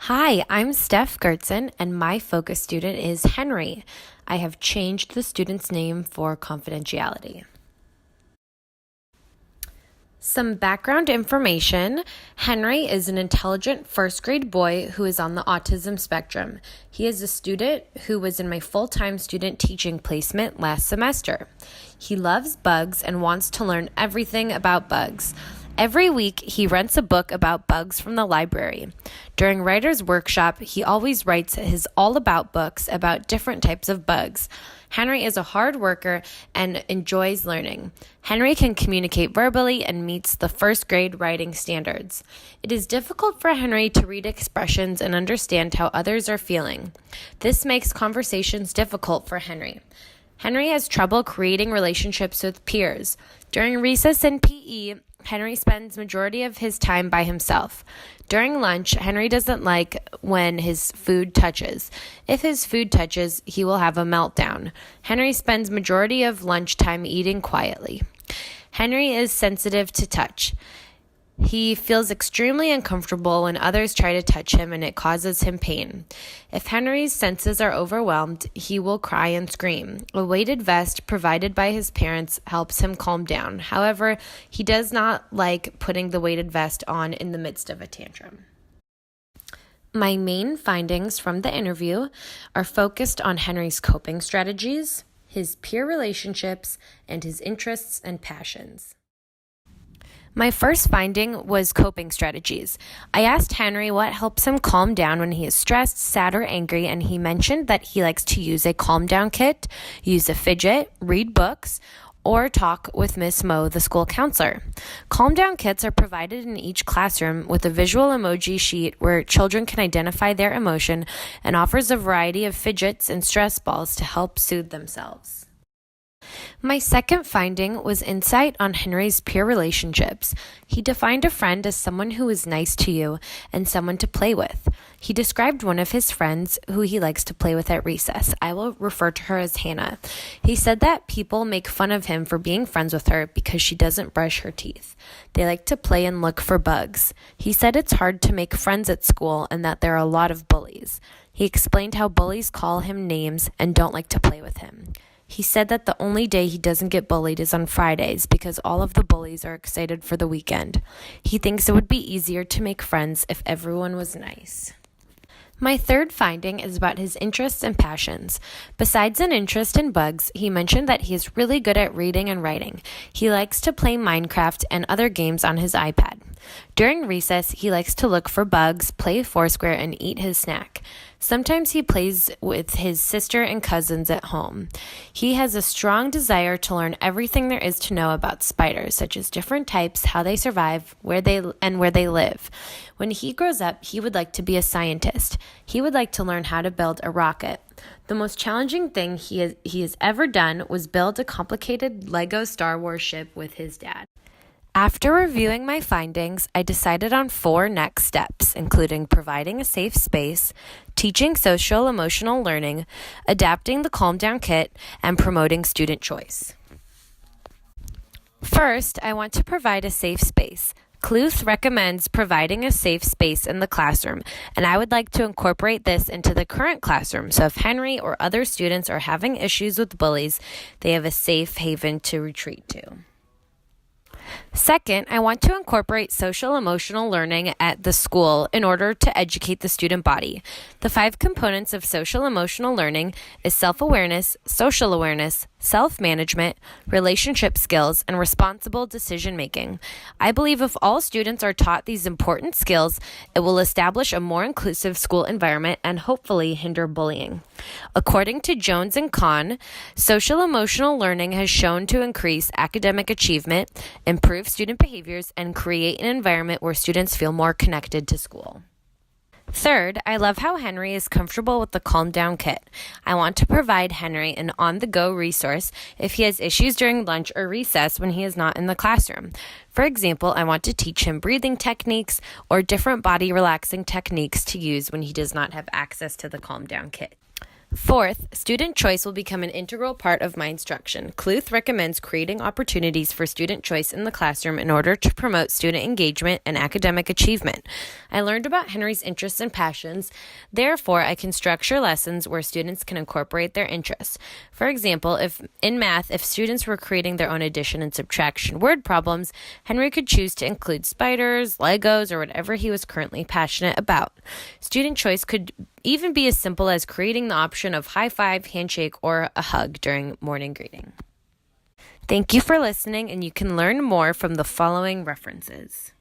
Hi, I'm Steph Gertzen, and my focus student is Henry. I have changed the student's name for confidentiality. Some background information. Henry is an intelligent first grade boy who is on the autism spectrum. He is a student who was in my full-time student teaching placement last semester. He loves bugs and wants to learn everything about bugs. Every week, he rents a book about bugs from the library. During writer's workshop, he always writes his all about books about different types of bugs. Henry is a hard worker and enjoys learning. Henry can communicate verbally and meets the first grade writing standards. It is difficult for Henry to read expressions and understand how others are feeling. This makes conversations difficult for Henry. Henry has trouble creating relationships with peers. During recess and PE, Henry spends majority of his time by himself. During lunch, Henry doesn't like when his food touches. If his food touches, he will have a meltdown. Henry spends majority of lunchtime eating quietly. Henry is sensitive to touch. He feels extremely uncomfortable when others try to touch him and it causes him pain. If Henry's senses are overwhelmed, he will cry and scream. A weighted vest provided by his parents helps him calm down. However, he does not like putting the weighted vest on in the midst of a tantrum. My main findings from the interview are focused on Henry's coping strategies, his peer relationships, and his interests and passions. My first finding was coping strategies. I asked Henry what helps him calm down when he is stressed, sad, or angry, and he mentioned that he likes to use a calm down kit, use a fidget, read books, or talk with Miss Moe, the school counselor. Calm down kits are provided in each classroom with a visual emoji sheet where children can identify their emotion and offers a variety of fidgets and stress balls to help soothe themselves. My second finding was insight on Henry's peer relationships. He defined a friend as someone who is nice to you and someone to play with. He described one of his friends who he likes to play with at recess. I will refer to her as Hannah. He said that people make fun of him for being friends with her because she doesn't brush her teeth. They like to play and look for bugs. He said it's hard to make friends at school and that there are a lot of bullies. He explained how bullies call him names and don't like to play with him. He said that the only day he doesn't get bullied is on Fridays because all of the bullies are excited for the weekend. He thinks it would be easier to make friends if everyone was nice. My third finding is about his interests and passions. Besides an interest in bugs, he mentioned that he is really good at reading and writing. He likes to play Minecraft and other games on his iPad. During recess, he likes to look for bugs, play Foursquare, and eat his snack. Sometimes he plays with his sister and cousins at home. He has a strong desire to learn everything there is to know about spiders, such as different types, how they survive, where they live. When he grows up, he would like to be a scientist. He would like to learn how to build a rocket. The most challenging thing he has ever done was build a complicated Lego Star Wars ship with his dad. After reviewing my findings, I decided on 4 next steps, including providing a safe space, teaching social-emotional learning, adapting the Calm Down Kit, and promoting student choice. First, I want to provide a safe space. Cluth recommends providing a safe space in the classroom, and I would like to incorporate this into the current classroom, so if Henry or other students are having issues with bullies, they have a safe haven to retreat to. Second, I want to incorporate social-emotional learning at the school in order to educate the student body. The 5 components of social-emotional learning is self-awareness, social awareness, self-management, relationship skills, and responsible decision-making. I believe if all students are taught these important skills, it will establish a more inclusive school environment and hopefully hinder bullying. According to Jones and Kahn, social-emotional learning has shown to increase academic achievement, improve student behaviors, and create an environment where students feel more connected to school. Third, I love how Henry is comfortable with the Calm Down Kit. I want to provide Henry an on-the-go resource if he has issues during lunch or recess when he is not in the classroom. For example, I want to teach him breathing techniques or different body relaxing techniques to use when he does not have access to the Calm Down Kit. Fourth, student choice will become an integral part of my instruction. Cluth recommends creating opportunities for student choice in the classroom in order to promote student engagement and academic achievement. I learned about Henry's interests and passions. Therefore, I can structure lessons where students can incorporate their interests. For example, if in math, if students were creating their own addition and subtraction word problems, Henry could choose to include spiders, Legos, or whatever he was currently passionate about. Student choice could even be as simple as creating the option of high five, handshake, or a hug during morning greeting. Thank you for listening, and you can learn more from the following references.